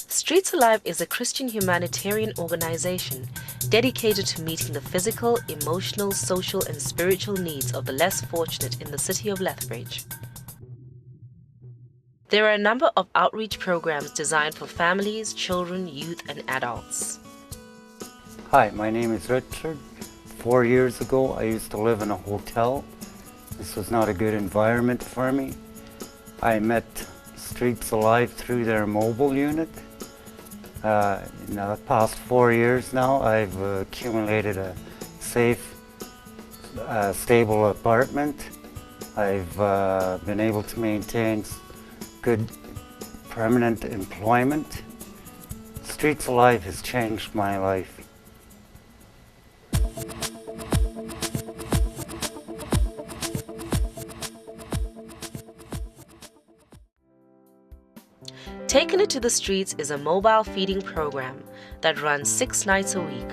Streets Alive is a Christian humanitarian organization dedicated to meeting the physical, emotional, social, and spiritual needs of the less fortunate in the City of Lethbridge. There are a number of outreach programs designed for families, children, youth, and adults. Hi, my name is Richard. 4 years ago, I used to live in a hotel. This was not a good environment for me. I met Streets Alive through their mobile unit. In the past 4 years now, I've accumulated a safe, stable apartment. I've been able to maintain good, permanent employment. Streets Alive has changed my life. Taking It to the Streets is a mobile feeding program that runs 6 nights a week.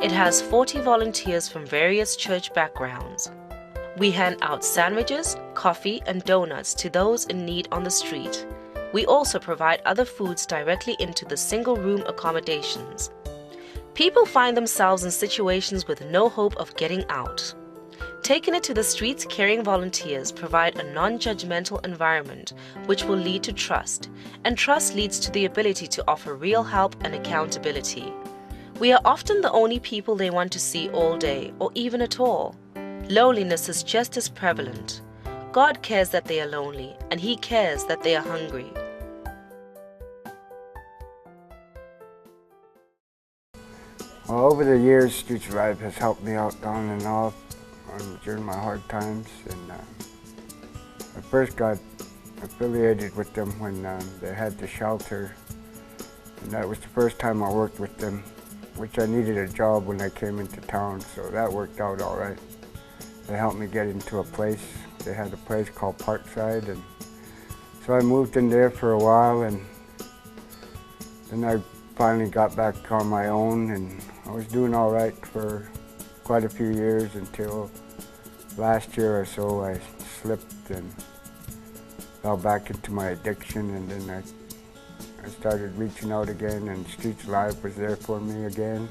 It has 40 volunteers from various church backgrounds. We hand out sandwiches, coffee, and donuts to those in need on the street. We also provide other foods directly into the single-room accommodations. People find themselves in situations with no hope of getting out. Taking It to the Streets caring volunteers provide a non-judgmental environment which will lead to trust, and trust leads to the ability to offer real help and accountability. We are often the only people they want to see all day, or even at all. Loneliness is just as prevalent. God cares that they are lonely, and He cares that they are hungry. Well, over the years, Streets Alive has helped me out on and off during my hard times, and I first got affiliated with them when they had the shelter, and that was the first time I worked with them, which I needed a job when I came into town, so that worked out all right. They helped me get into a place. They had a place called Parkside, and so I moved in there for a while, and then I finally got back on my own, and I was doing all right for quite a few years until last year or so I slipped and fell back into my addiction, and then I started reaching out again, and Streets Alive was there for me again.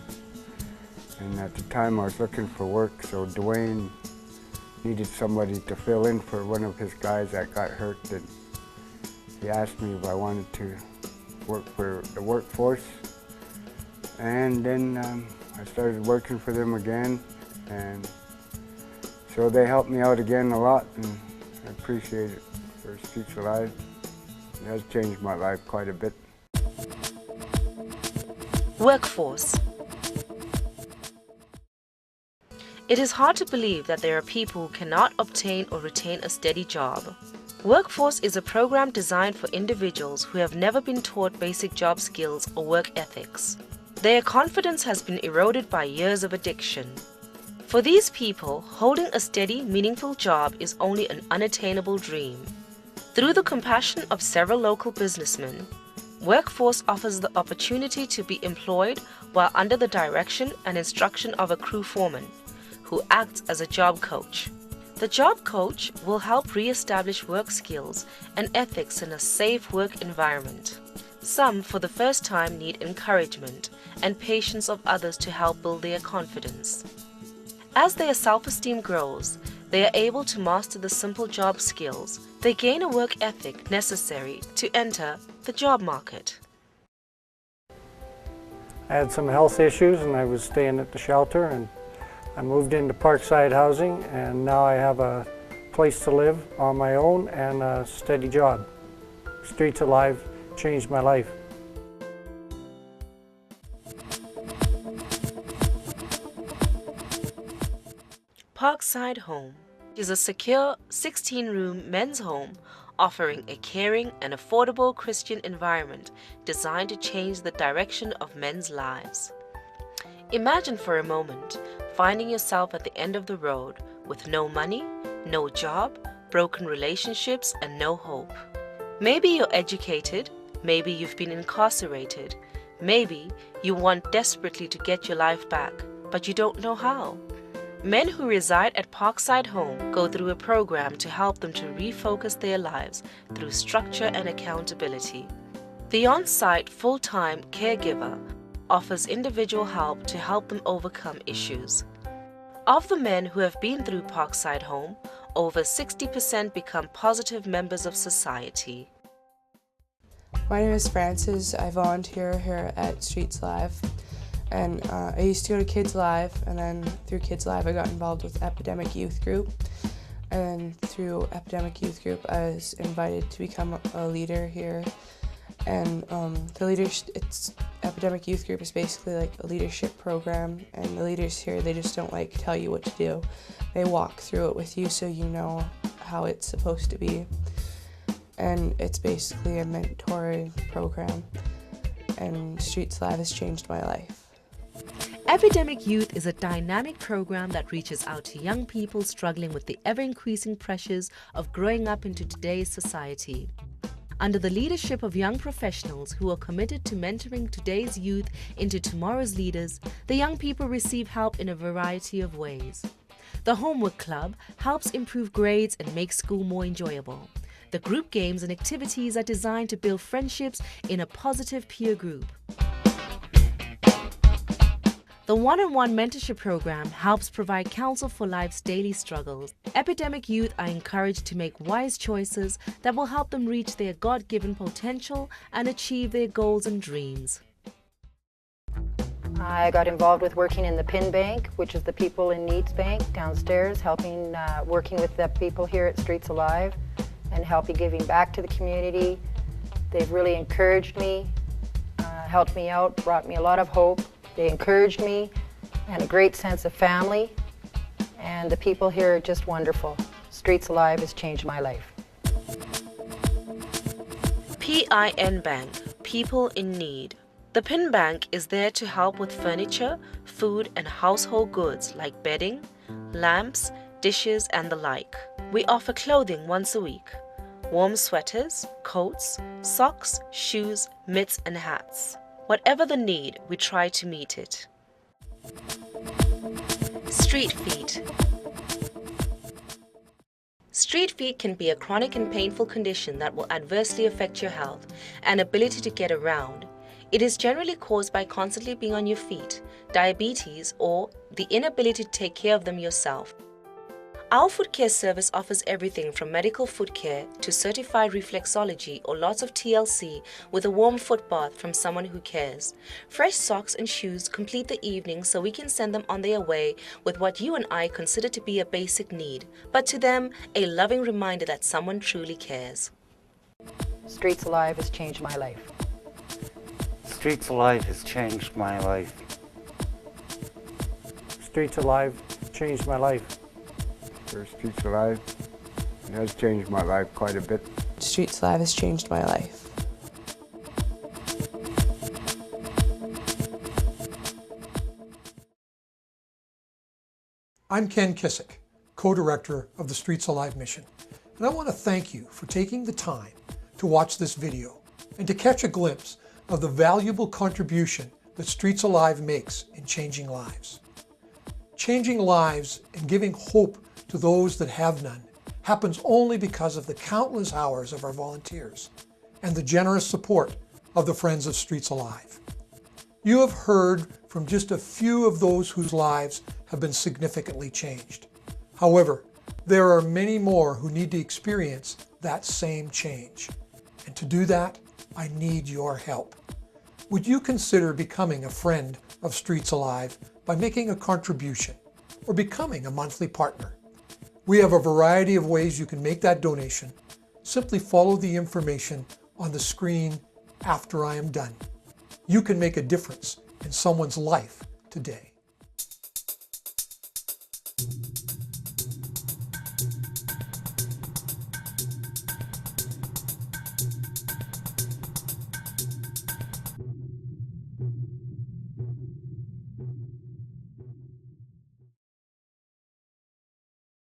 And at the time I was looking for work, so Dwayne needed somebody to fill in for one of his guys that got hurt, and he asked me if I wanted to work for the workforce. And then I started working for them again, and so they helped me out again a lot, and I appreciate it for Streets Alive. It has changed my life quite a bit. Workforce. It is hard to believe that there are people who cannot obtain or retain a steady job. Workforce is a program designed for individuals who have never been taught basic job skills or work ethics. Their confidence has been eroded by years of addiction. For these people, holding a steady, meaningful job is only an unattainable dream. Through the compassion of several local businessmen, Workforce offers the opportunity to be employed while under the direction and instruction of a crew foreman, who acts as a job coach. The job coach will help re-establish work skills and ethics in a safe work environment. Some, for the first time, need encouragement and patience of others to help build their confidence. As their self-esteem grows, they are able to master the simple job skills. They gain a work ethic necessary to enter the job market. I had some health issues and I was staying at the shelter, and I moved into Parkside housing, and now I have a place to live on my own and a steady job. Streets Alive changed my life. Parkside Home is a secure 16-room men's home offering a caring and affordable Christian environment designed to change the direction of men's lives. Imagine for a moment finding yourself at the end of the road with no money, no job, broken relationships, and no hope. Maybe you're educated, maybe you've been incarcerated, maybe you want desperately to get your life back, but you don't know how. Men who reside at Parkside Home go through a program to help them to refocus their lives through structure and accountability. The on-site full-time caregiver offers individual help to help them overcome issues. Of the men who have been through Parkside Home, over 60% become positive members of society. My name is Francis. I volunteer here at Streets Live, and I used to go to Kids Live, and then through Kids Live I got involved with Epidemic Youth Group, and through Epidemic Youth Group I was invited to become a leader here. And Epidemic Youth Group is basically like a leadership program, and the leaders here, they just don't like tell you what to do. They walk through it with you so you know how it's supposed to be. And it's basically a mentoring program, and Streets Live has changed my life. Epidemic Youth is a dynamic program that reaches out to young people struggling with the ever-increasing pressures of growing up into today's society. Under the leadership of young professionals who are committed to mentoring today's youth into tomorrow's leaders, the young people receive help in a variety of ways. The Homework Club helps improve grades and make school more enjoyable. The group games and activities are designed to build friendships in a positive peer group. The one-on-one mentorship program helps provide counsel for life's daily struggles. Epidemic youth are encouraged to make wise choices that will help them reach their God-given potential and achieve their goals and dreams. I got involved with working in the PIN Bank, which is the People in Needs Bank downstairs, working with the people here at Streets Alive and giving back to the community. They've really encouraged me, helped me out, brought me a lot of hope. They encouraged me and a great sense of family, and the people here are just wonderful. Streets Alive has changed my life. PIN Bank, People in Need. The PIN Bank is there to help with furniture, food and household goods like bedding, lamps, dishes and the like. We offer clothing once a week. Warm sweaters, coats, socks, shoes, mitts and hats. Whatever the need, we try to meet it. Street feet. Street feet can be a chronic and painful condition that will adversely affect your health and ability to get around. It is generally caused by constantly being on your feet, diabetes, or the inability to take care of them yourself. Our foot care service offers everything from medical foot care to certified reflexology or lots of TLC with a warm foot bath from someone who cares. Fresh socks and shoes complete the evening so we can send them on their way with what you and I consider to be a basic need, but to them, a loving reminder that someone truly cares. Streets Alive has changed my life. Streets Alive has changed my life. Streets Alive changed my life. For Streets Alive, it has changed my life quite a bit. Streets Live has changed my life. I'm Ken Kissick, co-director of the Streets Alive mission, and I want to thank you for taking the time to watch this video and to catch a glimpse of the valuable contribution that Streets Alive makes in changing lives. Changing lives and giving hope to those that have none happens only because of the countless hours of our volunteers and the generous support of the Friends of Streets Alive. You have heard from just a few of those whose lives have been significantly changed. However, there are many more who need to experience that same change. And to do that, I need your help. Would you consider becoming a friend of Streets Alive by making a contribution or becoming a monthly partner? We have a variety of ways you can make that donation. Simply follow the information on the screen after I am done. You can make a difference in someone's life today.